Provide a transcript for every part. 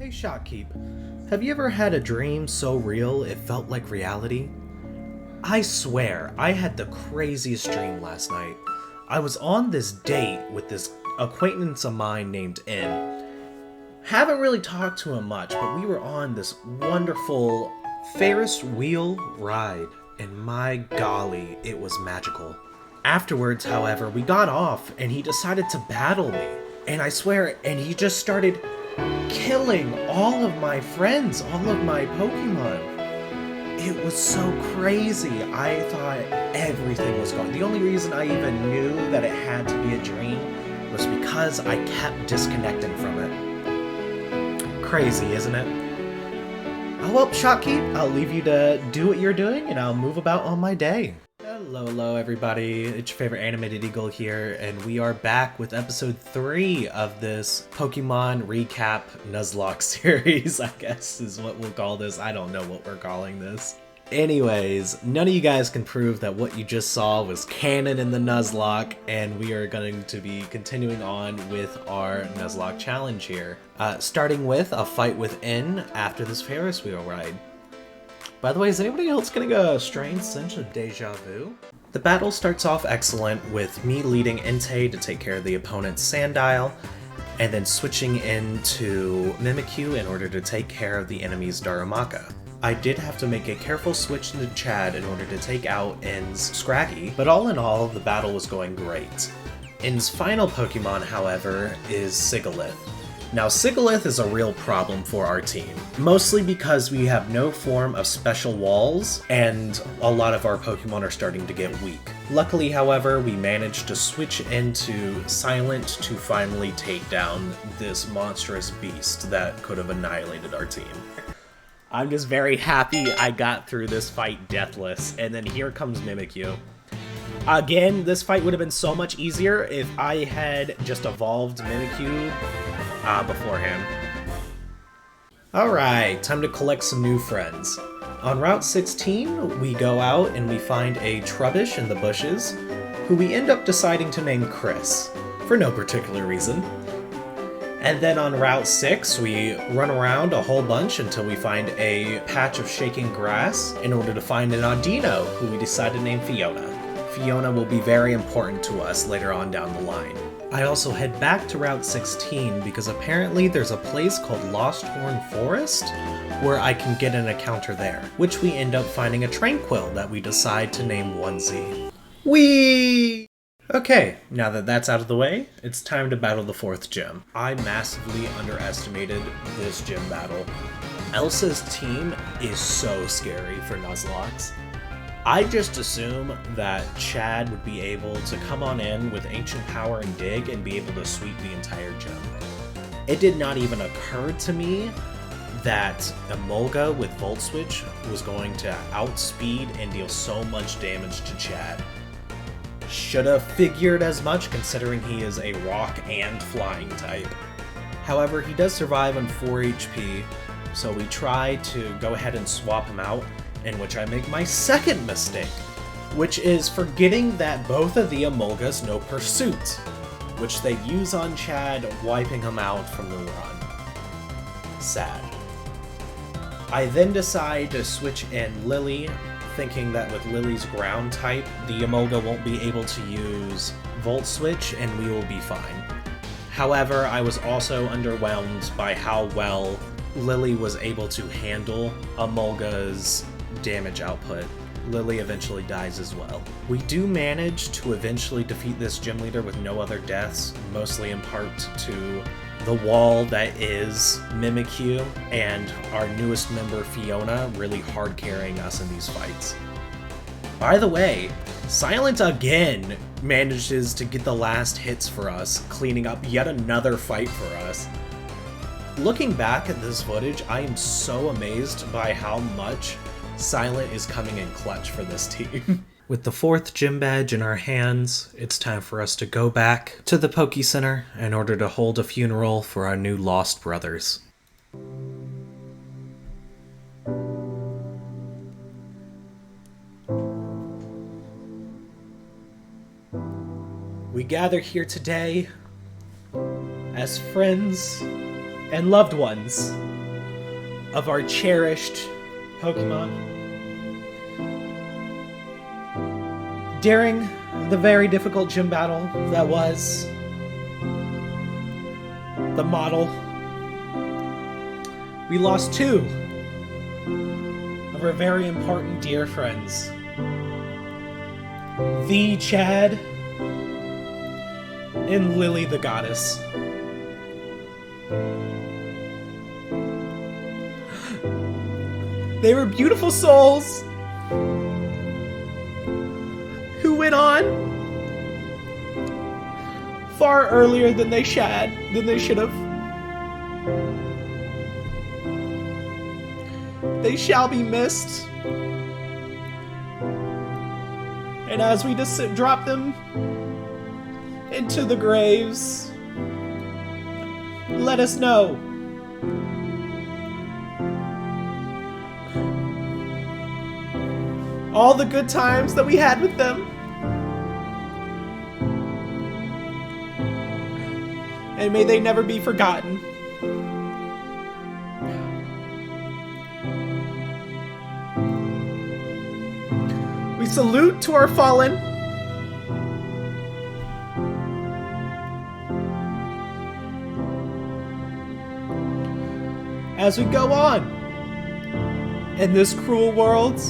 Hey Shotkeep, have you ever had a dream so real it felt like reality? I swear, I had the craziest dream last night. I was on this date with this acquaintance of mine named N. Haven't really talked to him much, but we were on this wonderful Ferris wheel ride, and my golly, it was magical. Afterwards, however, we got off and he decided to battle me. And I swear, and he just started killing all of my friends, all of my Pokemon. It was so crazy. I thought everything was gone. The only reason I even knew that it had to be a dream was because I kept disconnecting from it. Crazy, isn't it? Oh well, Shotkeep, I'll leave you to do what you're doing and I'll move about on my day. Hello everybody, it's your favorite animated eagle here, and we are back with episode 3 of this Pokemon recap Nuzlocke series, I guess is what we'll call this. I don't know what we're calling this. Anyways, none of you guys can prove that what you just saw was canon in the Nuzlocke, and we are going to be continuing on with our Nuzlocke challenge here. Starting with a fight with N after this Ferris wheel ride. By the way, is anybody else getting a strange sense of deja vu? The battle starts off excellent with me leading Entei to take care of the opponent's Sandile, and then switching into Mimikyu in order to take care of the enemy's Darumaka. I did have to make a careful switch into Chad in order to take out N's Scraggy, but all in all, the battle was going great. N's final Pokemon, however, is Sigalith. Now, Sigalith is a real problem for our team, mostly because we have no form of special walls, and a lot of our Pokemon are starting to get weak. Luckily, however, we managed to switch into Silent to finally take down this monstrous beast that could have annihilated our team. I'm just very happy I got through this fight deathless, and then here comes Mimikyu. Again, this fight would have been so much easier if I had just evolved Mimikyu beforehand. Alright, time to collect some new friends. On Route 16, we go out and we find a Trubbish in the bushes, who we end up deciding to name Chris, for no particular reason. And then on Route 6, we run around a whole bunch until we find a patch of shaking grass in order to find an Audino, who we decide to name Fiona. Fiona will be very important to us later on down the line. I also head back to Route 16 because apparently there's a place called Losthorn Forest where I can get an encounter there, which we end up finding a Tranquil that we decide to name Onesie. Whee! Okay, now that that's out of the way, it's time to battle the 4th gym. I massively underestimated this gym battle. Elsa's team is so scary for Nuzlocke. I just assume that Chad would be able to come on in with Ancient Power and Dig and be able to sweep the entire gym. It did not even occur to me that Emolga with Volt Switch was going to outspeed and deal so much damage to Chad. Should have figured as much considering he is a rock and flying type. However, he does survive on 4 HP, so we try to go ahead and swap him out, in which I make my second mistake, which is forgetting that both of the Emolgas know Pursuit, which they use on Chad, wiping him out from the run. Sad. I then decide to switch in Lily, thinking that with Lily's ground type, the Emolga won't be able to use Volt Switch and we will be fine. However, I was also underwhelmed by how well Lily was able to handle Emolga's damage output. Lily eventually dies as well. We do manage to eventually defeat this gym leader with no other deaths, mostly in part to the wall that is Mimikyu and our newest member Fiona really hard carrying us in these fights. By the way, Silent again manages to get the last hits for us, cleaning up yet another fight for us. Looking back at this footage, I am so amazed by how much Silent is coming in clutch for this team. With the 4th gym badge in our hands, it's time for us to go back to the Poke Center in order to hold a funeral for our new lost brothers. We gather here today as friends and loved ones of our cherished Pokemon. During the very difficult gym battle that was the model, we lost two of our very important dear friends. The Chad and Lily the Goddess. They were beautiful souls who went on far earlier than they should have. They shall be missed. And as we just drop them into the graves, let us know all the good times that we had with them. And may they never be forgotten. We salute to our fallen. As we go on in this cruel world,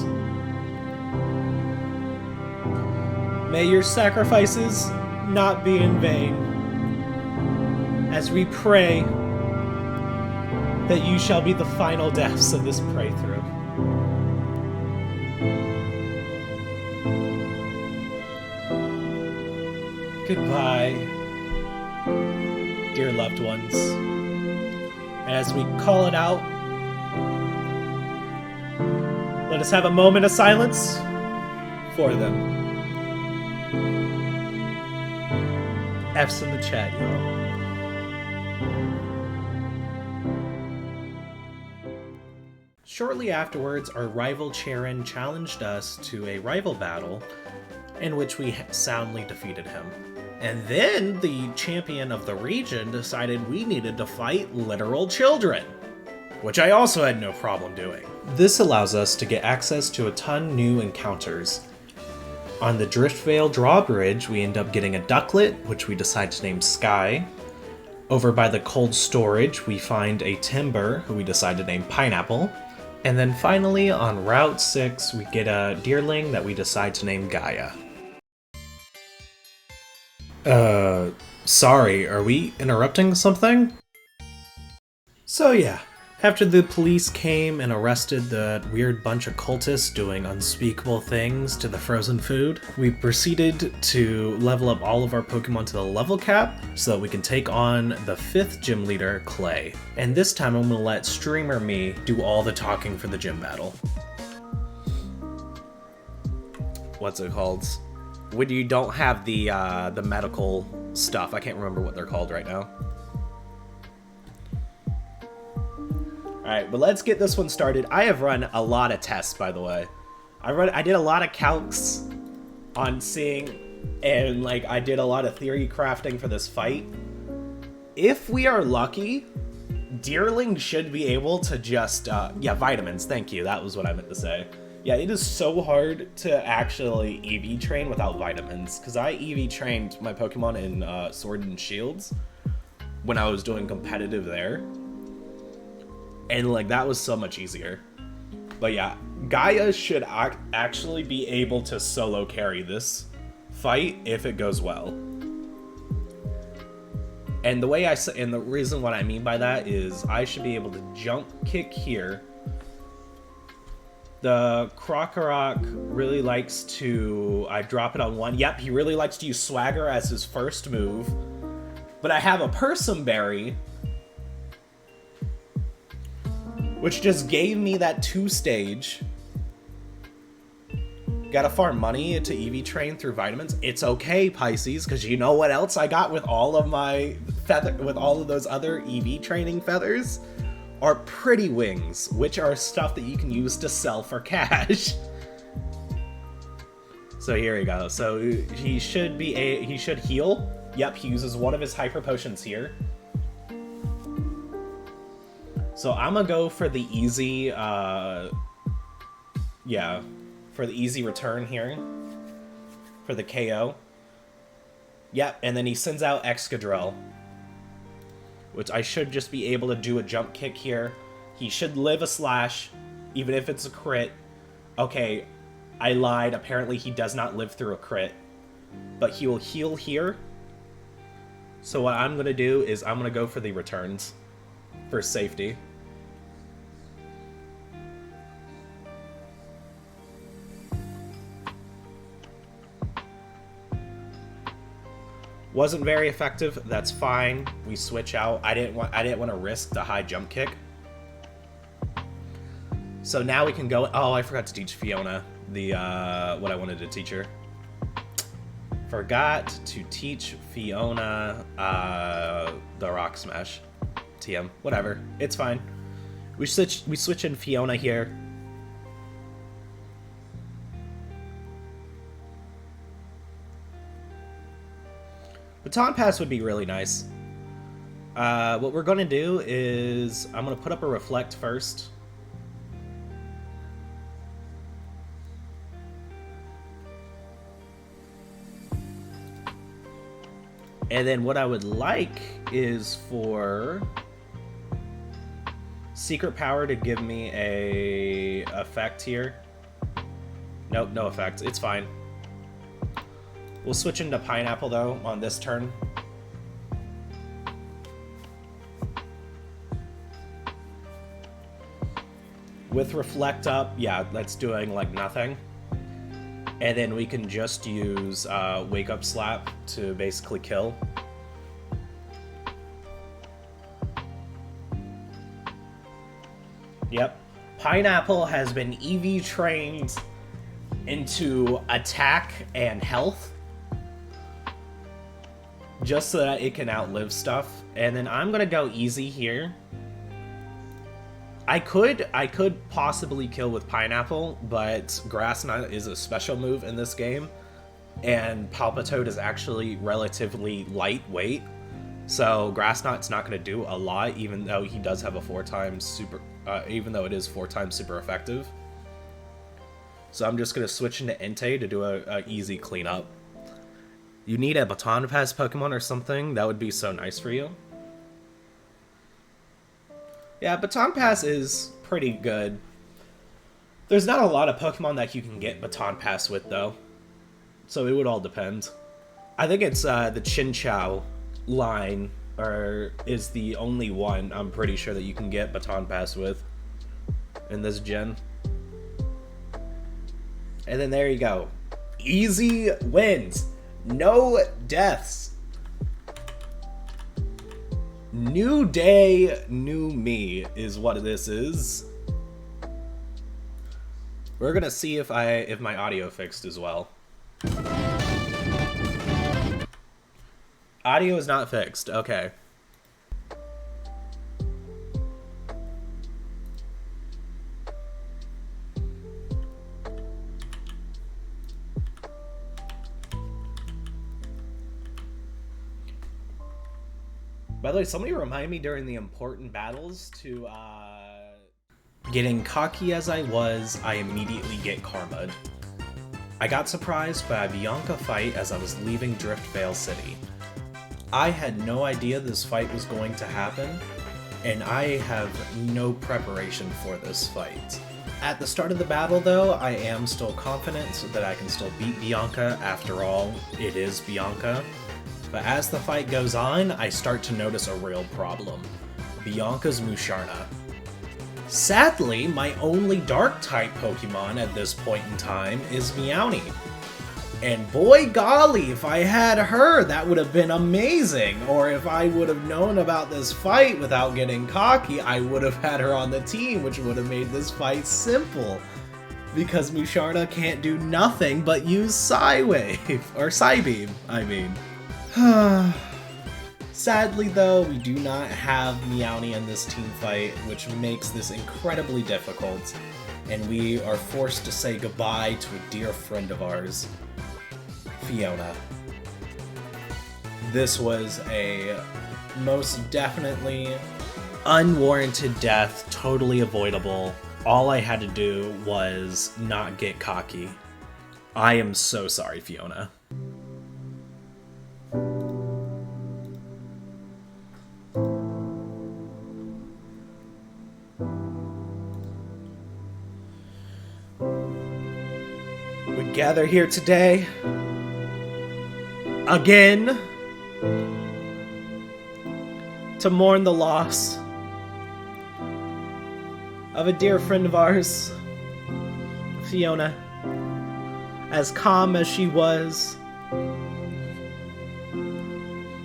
may your sacrifices not be in vain, as we pray that you shall be the final deaths of this pray-through. Goodbye, dear loved ones. And as we call it out, let us have a moment of silence for them. F's in the chat, y'all. Shortly afterwards, our rival Charon challenged us to a rival battle in which we soundly defeated him. And then the champion of the region decided we needed to fight literal children, which I also had no problem doing. This allows us to get access to a ton new encounters. On the Driftvale drawbridge, we end up getting a ducklet, which we decide to name Sky. Over by the cold storage, we find a Timber, who we decide to name Pineapple. And then finally, on Route 6, we get a Deerling that we decide to name Gaia. Sorry, are we interrupting something? So yeah, after the police came and arrested the weird bunch of cultists doing unspeakable things to the frozen food, we proceeded to level up all of our Pokemon to the level cap so that we can take on the 5th gym leader, Clay. And this time I'm gonna let Streamer Me do all the talking for the gym battle. What's it called? When you don't have the medical stuff. I can't remember what they're called right now. Alright, but let's get this one started. I have run a lot of tests, by the way. I did a lot of calcs on seeing, and like I did a lot of theory crafting for this fight. If we are lucky, Deerling should be able to just, yeah, vitamins, thank you, that was what I meant to say. Yeah, it is so hard to actually EV train without vitamins, because I EV trained my Pokemon in Sword and Shields when I was doing competitive there. And like, that was so much easier. But yeah, Gaia should actually be able to solo carry this fight if it goes well. And the way and the reason what I mean by that is I should be able to jump kick here. The Krokorok really likes to, I drop it on one. Yep, he really likes to use Swagger as his first move. But I have a Persim Berry, which just gave me that 2-stage. Gotta farm money to EV train through vitamins. It's okay, Pisces, because you know what else I got with all of my with all of those other EV training feathers? Are Pretty Wings, which are stuff that you can use to sell for cash. So here we go. So he should he should heal. Yep, he uses one of his hyper potions here. So I'm gonna go for the easy, yeah, for the easy return here. For the KO. Yep, and then he sends out Excadrill, which I should just be able to do a jump kick here. He should live a slash, even if it's a crit. Okay, I lied. Apparently he does not live through a crit, but he will heal here. So what I'm going to do is I'm going to go for the returns for safety. Wasn't very effective. That's fine. We switch out. I didn't want to risk the high jump kick. So now we can go. Oh, I forgot to teach Fiona the what I wanted to teach her. Forgot to teach Fiona the Rock Smash. TM. Whatever. It's fine. We switch in Fiona here. Baton Pass would be really nice. What we're going to do is I'm going to put up a Reflect first. And then what I would like is for Secret Power to give me a effect here. Nope, no effect. It's fine. We'll switch into Pineapple, though, on this turn. With Reflect up, yeah, that's doing, like, nothing. And then we can just use Wake Up Slap to basically kill. Yep. Pineapple has been EV trained into attack and health, just so that it can outlive stuff. And then I'm gonna go easy here. I could possibly kill with Pineapple, but Grass Knot is a special move in this game, and Palpitoad is actually relatively lightweight, so Grass Knot's not gonna do a lot, even though he does have a 4 times super, even though it is 4 times super effective. So I'm just gonna switch into Entei to do a easy cleanup. You need a Baton Pass Pokemon or something? That would be so nice for you. Yeah, Baton Pass is pretty good. There's not a lot of Pokemon that you can get Baton Pass with, though. So it would all depend. I think it's the Chinchou line is the only one, I'm pretty sure, that you can get Baton Pass with in this gen. And then there you go. Easy wins. No deaths. New day, new me is what this is. We're gonna see if my audio fixed as well. Audio is not fixed. Okay. By the way, somebody remind me during the important battles to, Getting cocky as I was, I immediately get karma'd. I got surprised by a Bianca fight as I was leaving Driftvale City. I had no idea this fight was going to happen, and I have no preparation for this fight. At the start of the battle, though, I am still confident that I can still beat Bianca. After all, it is Bianca. But as the fight goes on, I start to notice a real problem. Bianca's Musharna. Sadly, my only Dark-type Pokemon at this point in time is Meowni. And boy golly, if I had her, that would have been amazing! Or if I would have known about this fight without getting cocky, I would have had her on the team, which would have made this fight simple. Because Musharna can't do nothing but use Psywave, or Psybeam, I mean. Sadly though, we do not have Meowni in this team fight, which makes this incredibly difficult, and we are forced to say goodbye to a dear friend of ours, Fiona. This was a most definitely Unwarranted death, totally avoidable. All I had to do was not get cocky. I am so sorry, Fiona. We gather here today, again, to mourn the loss of a dear friend of ours, Fiona. As calm as she was,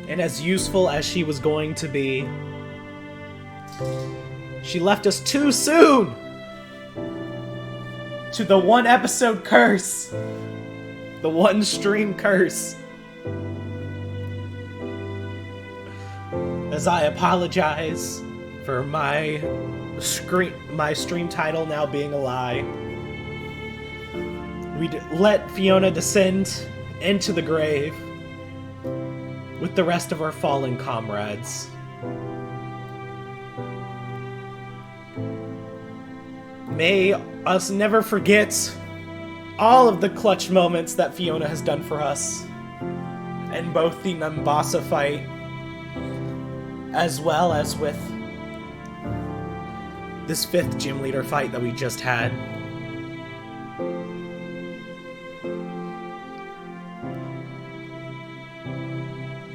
and as useful as she was going to be, she left us too soon to the one episode curse, the one stream curse. As I apologize for my stream title now being a lie, we let Fiona descend into the grave with the rest of our fallen comrades. May us never forget all of the clutch moments that Fiona has done for us in both the Numbasa fight as well as with this 5th gym leader fight that we just had.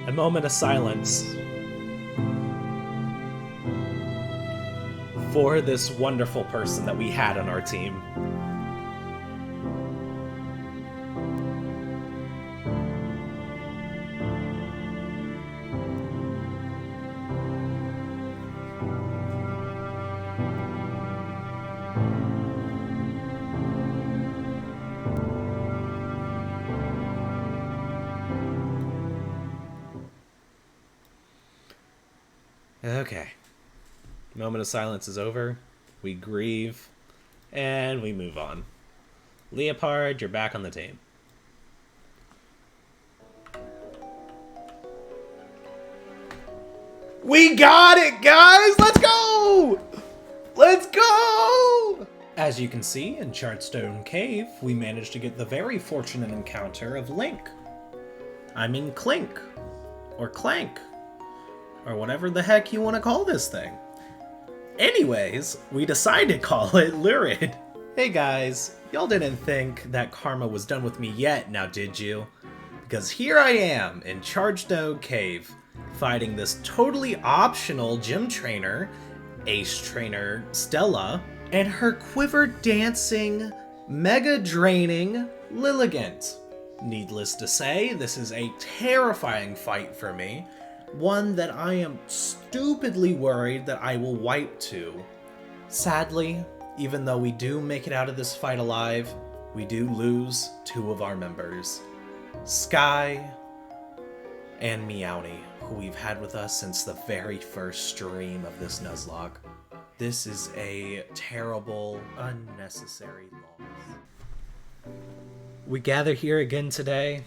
A moment of silence for this wonderful person that we had on our team. Okay. Moment of silence is over. We grieve. And we move on. Leopard, you're back on the team. We got it, guys! Let's go! Let's go! As you can see, in Chartstone Cave, we managed to get the very fortunate encounter of Link. I mean Clink. Or Clank. Or whatever the heck you want to call this thing. Anyways, we decided to call it Lurid. Hey guys, y'all didn't think that karma was done with me yet, now did you? Because here I am in Chargestone Cave, fighting this totally optional gym trainer, ace trainer Stella, and her quiver-dancing, mega-draining Lilligant. Needless to say, this is a terrifying fight for me, one that I am stupidly worried that I will wipe to. Sadly, even though we do make it out of this fight alive, we do lose 2 of our members. Sky and Meowny, who we've had with us since the very first stream of this Nuzlocke. This is a terrible, unnecessary loss. We gather here again today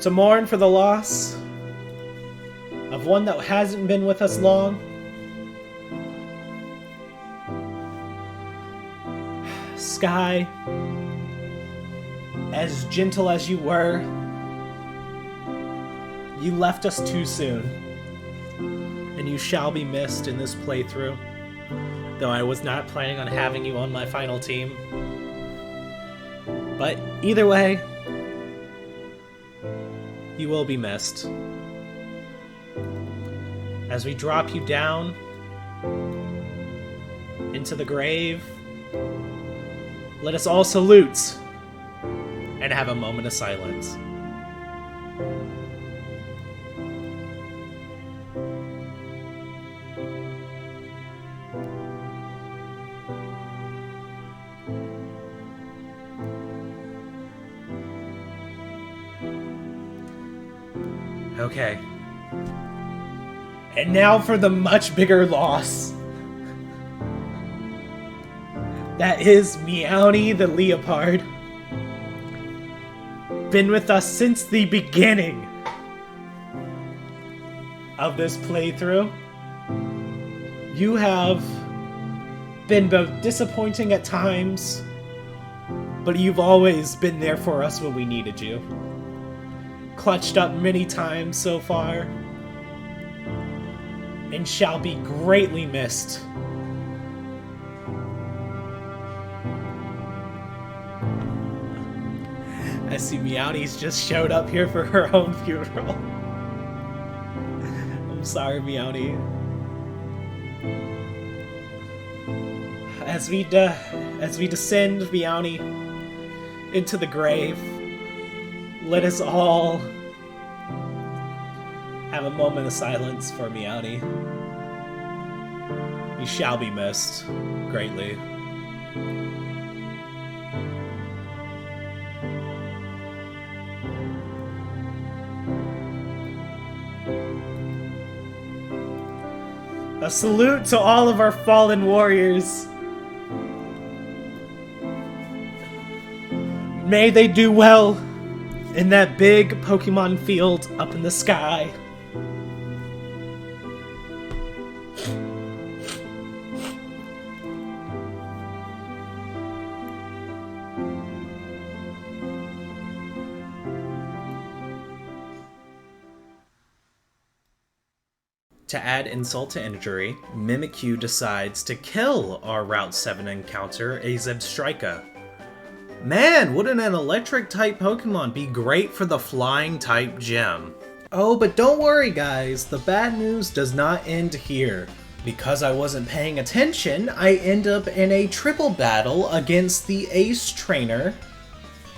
to mourn for the loss of one that hasn't been with us long. Sky, as gentle as you were, you left us too soon, and you shall be missed in this playthrough, though I was not planning on having you on my final team. But either way, you will be missed. As we drop you down into the grave, let us all salute and have a moment of silence. Okay. And now for the much bigger loss. That is Meowny the Leopard. been with us since the beginning of this playthrough. You have been both disappointing at times, but you've always been there for us when we needed you. Clutched up many times so far, and shall be greatly missed. I see Meownie's just showed up here for her own funeral. I'm sorry, Meownie. As we descend, Meownie, into the grave, let us all have a moment of silence for Meownie. You shall be missed greatly. A salute to all of our fallen warriors. May they do well in that big Pokemon field up in the sky. To add insult to injury, Mimikyu decides to kill our Route 7 encounter, a Zebstrika. Man, wouldn't an electric-type Pokemon be great for the flying-type gym? Oh, but don't worry guys, the bad news does not end here. Because I wasn't paying attention, I end up in a triple battle against the Ace Trainer,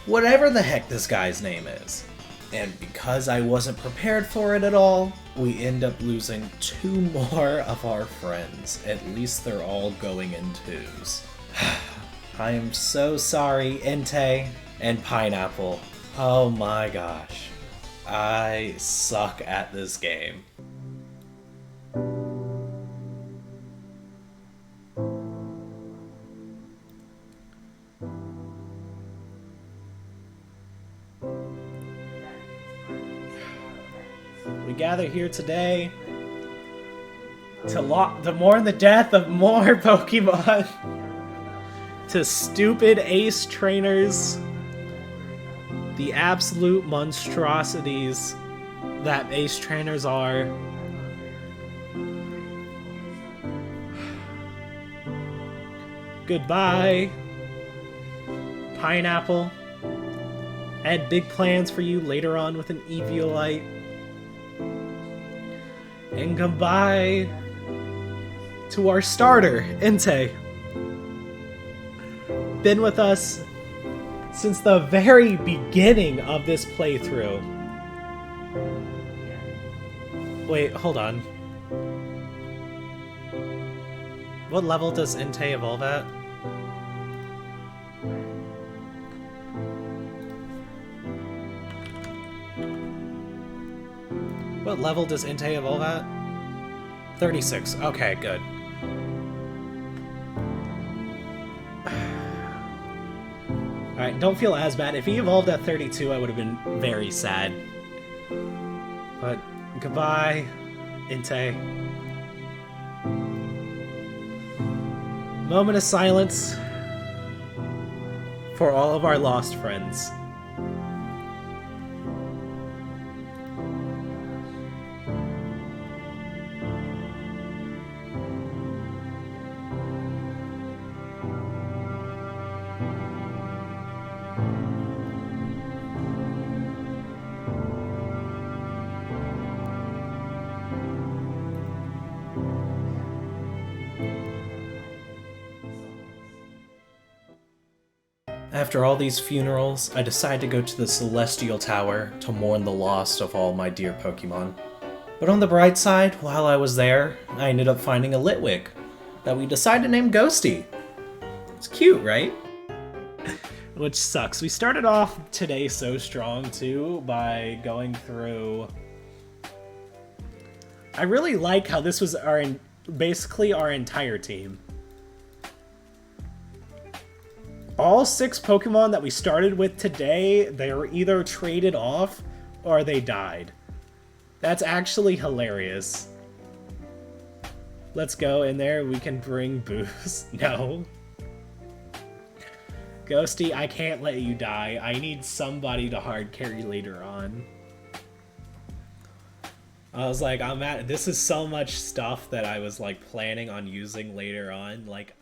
whatever the heck this guy's name is. And because I wasn't prepared for it at all, we end up losing 2 more of our friends. At least they're all going in 2s. I am so sorry, Entei and Pineapple. Oh my gosh. I suck at this game. We gather here today to mourn the death of more Pokemon. To stupid Ace Trainers. The absolute monstrosities that Ace Trainers are. Goodbye, Pineapple. I had big plans for you later on with an Eviolite. And goodbye to our starter, Entei. Been with us since the very beginning of this playthrough. Wait, hold on. What level does Entei evolve at? What level does Entei evolve at? 36. Okay, good. Alright, don't feel as bad. If he evolved at 32, I would have been very sad. But goodbye, Entei. Moment of silence for all of our lost friends. After all these funerals, I decide to go to the Celestial Tower to mourn the loss of all my dear Pokemon. But on the bright side, while I was there, I ended up finding a Litwick that we decided to name Ghosty. It's cute, right? Which sucks. We started off today so strong, too, by going through... I really like how this was basically our entire team. All 6 Pokemon that we started with today, they were either traded off or they died. That's actually hilarious. Let's go in there. We can bring Boost. No. Ghosty, I can't let you die. I need somebody to hard carry later on. I was like, this is so much stuff that I was like planning on using later on. Like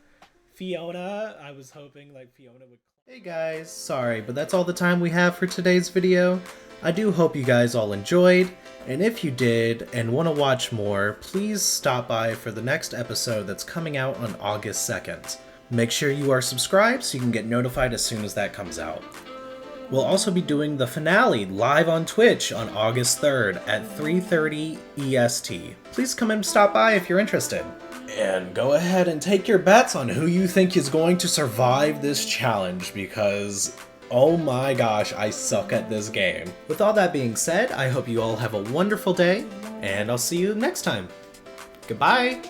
Fiona, I was hoping like Fiona would... Hey guys, sorry, but that's all the time we have for today's video. I do hope you guys all enjoyed, and if you did and want to watch more, please stop by for the next episode that's coming out on August 2nd. Make sure you are subscribed so you can get notified as soon as that comes out. We'll also be doing the finale live on Twitch on August 3rd at 3:30 EST. Please come and stop by if you're interested. And go ahead and take your bets on who you think is going to survive this challenge, because oh my gosh, I suck at this game. With all that being said, I hope you all have a wonderful day, and I'll see you next time. Goodbye!